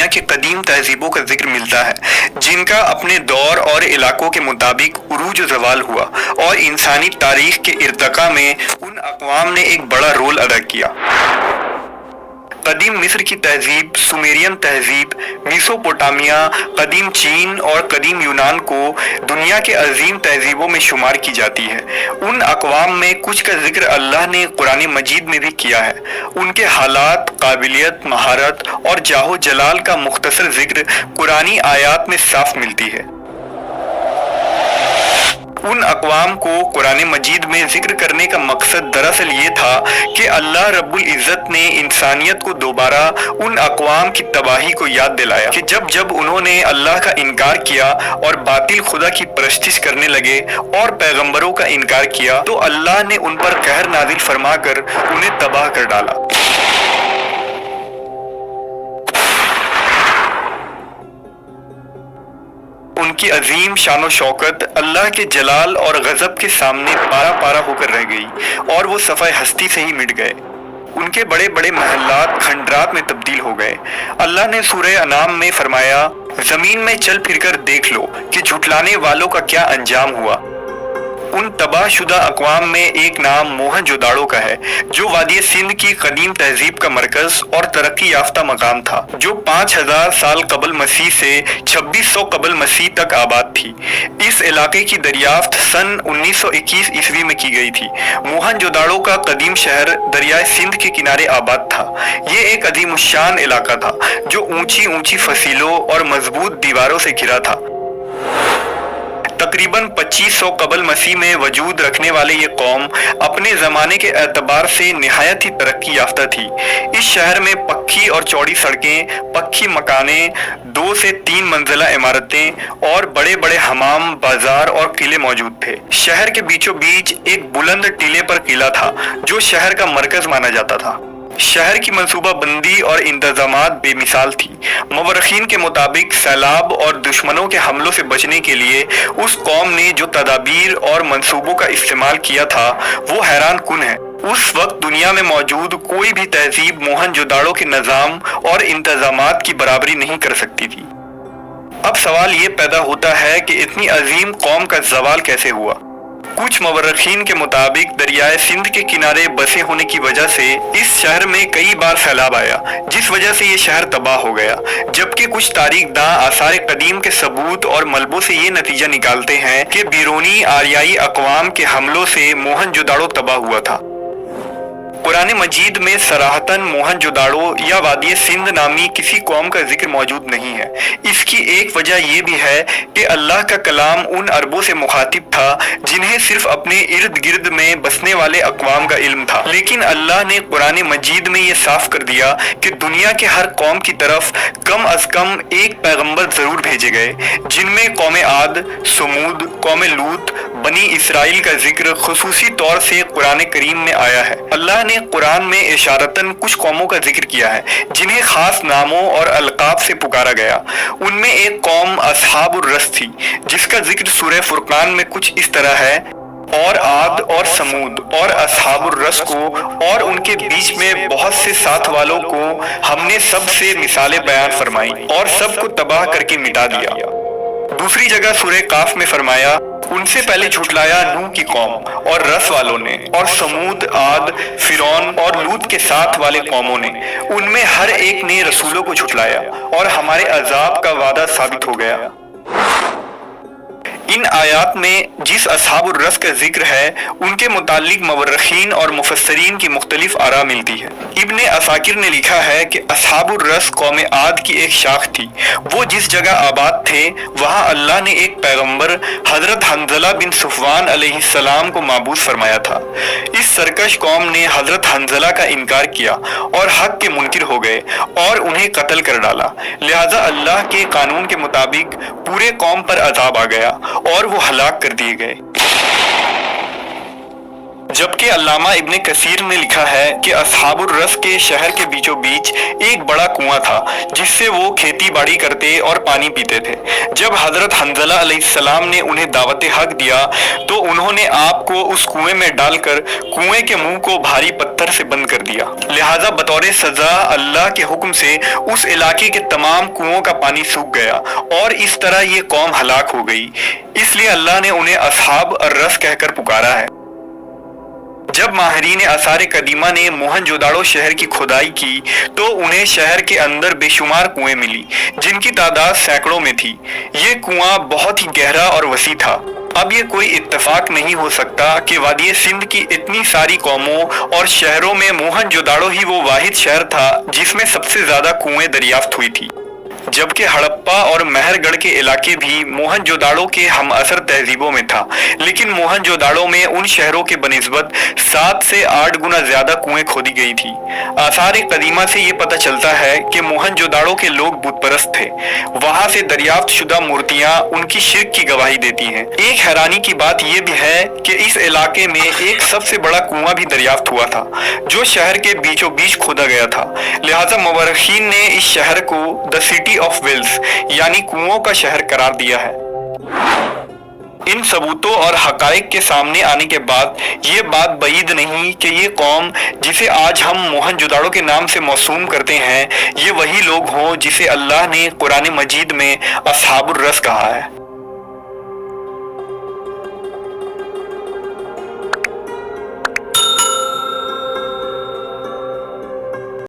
दुनिया के कदीम तहजीबों का जिक्र मिलता है, जिनका अपने दौर और इलाकों के मुताबिक उरूज ज़वाल हुआ और इंसानी तारीख के इर्तका में उन अक़वाम ने एक बड़ा रोल अदा किया। कदीम मिस्र की तहजीब, सुमेरियन तहजीब, मेसोपोटामिया, कदीम चीन और कदीम यूनान को दुनिया के अजीम तहजीबों में शुमार की जाती है। उन अक़वाम में कुछ का जिक्र अल्लाह ने कुरान मजीद में भी किया है। उनके हालात, काबिलियत, महारत और जाहो जलाल का मुख्तसर जिक्र कुरानी आयात में साफ मिलती है। उन अक़वाम को कुरान मजीद में जिक्र करने का मकसद दरअसल ये था कि अल्लाह रब्बुल इज़्ज़त ने इंसानियत को दोबारा उन अक़वाम की तबाही को याद दिलाया कि जब जब उन्होंने अल्लाह का इनकार किया और बातिल खुदा की परस्तिश करने लगे और पैगंबरों का इनकार किया तो अल्लाह ने उन पर कहर नाजिल फरमाकर उन्हें तबाह कर डाला। उनकी अजीम शान शौकत अल्लाह के जलाल और गज़ब के सामने पारा पारा होकर रह गई और वो सफ़ाए हस्ती से ही मिट गए। उनके बड़े बड़े महल्लात खंडरात में तब्दील हो गए। अल्लाह ने सूरह अनाम में फरमाया, ज़मीन में चल फिरकर देख लो कि झुटलाने वालों का क्या अंजाम हुआ। उन तबाहशुदा अक़वाम में एक नाम मोहनजोदाड़ो का है, जो वादी सिंध की कदीम तहजीब का मरकज और तरक्की याफ्ता मकाम था, जो 5000 साल कबल मसीह से 2600 कबल मसीह तक आबाद थी। इस इलाके की दरियाफ्त सन 1921 ईस्वी में की गई थी। मोहनजोदाड़ो का कदीम शहर दरियाए सिंध के किनारे आबाद था। ये एक अजीमुश्शान इलाका था जो ऊंची ऊंची फसीलों और मजबूत दीवारों से घिरा था। तकरीबन 2500 कबल मसीह में वजूद रखने वाले ये कौम अपने ज़माने के एतबार से निहायत ही तरक्की याफ्ता थी। इस शहर में पक्की और चौड़ी सड़कें, पक्की मकानें, 2 से 3 मंजिला इमारतें और बड़े बड़े हमाम, बाजार और किले मौजूद थे। शहर के बीचों बीच एक बुलंद टीले पर किला था जो शहर का मरकज माना जाता था। शहर की मनसूबाबंदी और इंतजामात बेमिसाल थी। मवर्रखीन के मुताबिक सैलाब और दुश्मनों के हमलों से बचने के लिए उस कौम ने जो तदाबीर और मंसूबों का इस्तेमाल किया था वो हैरान कुन है। उस वक्त दुनिया में मौजूद कोई भी तहजीब मोहनजोदाड़ो के निज़ाम और इंतजामात की बराबरी नहीं कर सकती थी। अब सवाल ये पैदा होता है कि इतनी अजीम कौम का ज़वाल कैसे हुआ। कुछ मवर्रखीन के मुताबिक दरियाए सिंध के किनारे बसे होने की वजह से इस शहर में कई बार सैलाब आया, जिस वजह से ये शहर तबाह हो गया। जबकि कुछ तारीखदां आसार कदीम के सबूत और मलबों से ये नतीजा निकालते हैं कि बिरूनी आरियाई अक़वाम के हमलों से मोहनजोदाड़ो तबाह हुआ था। कुरान मजीद में सराहतन मोहनजोदाड़ो या वादी सिंध नामी किसी कौम का जिक्र मौजूद नहीं है। इसकी एक वजह यह भी है कि अल्लाह का कलाम उन अरबों से मुखातिब था जिन्हें सिर्फ अपने इर्द गिर्द में बसने वाले अक़वाम का इल्म था। लेकिन अल्लाह ने कुरान मजीद में ये साफ कर दिया कि दुनिया के हर कौम की तरफ कम अज कम एक पैगम्बर जरूर भेजे गए, जिनमें कौम आद, समूद, कौम लूत, बनी इसराइल का जिक्र खुसूसी तौर से कुरान करीम में आया है। अल्लाह ने कुरान में इशारतन कुछ कौमों का जिक्र किया है जिन्हें खास नामों और अलकाब से पुकारा गया। उनमें एक कौम अस्हाबुर रस थी, जिसका जिक्र सूरह फुरकान में कुछ इस तरह है, और आद और समूद और अस्हाबुर रस को और उनके बीच में बहुत से साथ वालों को हमने सबसे मिसालें बयान फरमाई और सबको तबाह करके मिटा दिया। दूसरी जगह सूरह काफ में फरमाया, उनसे पहले झुटलाया नूह की कौम और रस वालों ने, और समूद, आद, फिरौन और लूत के साथ वाले कौमों ने। उनमें हर एक ने रसूलों को झुटलाया और हमारे अजाब का वादा साबित हो गया। इन आयात में जिस अस्हाबुर रस का जिक्र है उनके मुतालिक मवर्रखीन और मुफस्सरीन की मुख्तलिफ आरा मिलती है। इब्ने असाकिर ने लिखा है कि अस्हाबुर रस कौम आद की एक शाख थी। वो जिस जगह आबाद थे वहाँ अल्लाह ने एक पैगंबर हजरत हंजला बिन सुफवान अलैहिस्सलाम को माबूस फरमाया था। इस सरकश कौम ने हजरत हंजला का इनकार किया और हक के मुनकिर हो गए और उन्हें कत्ल कर डाला। लिहाजा अल्लाह के कानून के मुताबिक पूरे कौम पर अजाब आ गया और वो हलाक कर दिए गए। जबकि अल्लामा इब्ने कसीर ने लिखा है कि असहाबुर रस के शहर के बीचों बीच एक बड़ा कुआं था जिससे वो खेती बाड़ी करते और पानी पीते थे। जब हजरत हंजला अलैहिस्सलाम ने उन्हें दावत हक दिया तो उन्होंने आप को उस कुएं में डालकर कुएं के मुंह को भारी पत्थर से बंद कर दिया। लिहाजा बतौर सजा अल्लाह के हुक्म से उस इलाके के तमाम कुओं का पानी सूख गया और इस तरह ये कौम हलाक हो गई। इसलिए अल्लाह ने उन्हें असहाब रस कहकर पुकारा है। जब माहिरीन आसार कदीमा ने मोहनजोदाड़ो शहर की खुदाई की तो उन्हें शहर के अंदर बेशुमार कुएं मिली जिनकी तादाद सैकड़ों में थी। ये कुआं बहुत ही गहरा और वसी था। अब ये कोई इत्तेफाक नहीं हो सकता कि वादी सिंध की इतनी सारी कौमों और शहरों में मोहनजोदाड़ो ही वो वाहिद शहर था जिसमें सबसे ज्यादा कुएं दरियाफ्त हुई थी। जबकि हड़प्पा और मेहरगढ़ के इलाके भी मोहनजोदाड़ो के हम असर तहजीबों में था, लेकिन मोहनजोदाड़ो में उन शहरों के बनिस्बत 7 से 8 गुना ज्यादा कुएं खोदी गई थी। आसार कदीमा से ये पता चलता है कि मोहनजोदाड़ो के लोग बुतपरस्त थे। वहां से दरियाफ्त शुदा मूर्तियां उनकी शिर्क की गवाही देती हैं। एक हैरानी की बात यह भी है कि इस इलाके में एक सबसे बड़ा कुआं भी दरियाफ्त हुआ था जो शहर के बीचों बीच खोदा गया था। लिहाजा मुवर्रिखीन ने इस शहर को द सिटी ऑफ वेल्स यानी कुओं का शहर करार दिया है। इन सबूतों और हकाइक के सामने आने के बाद ये बात बईद नहीं कि ये कौम जिसे आज हम मोहनजोदाड़ो के नाम से मौसूम करते हैं ये वही लोग हों जिसे अल्लाह ने कुरान मजीद में असहाबुर रस कहा है।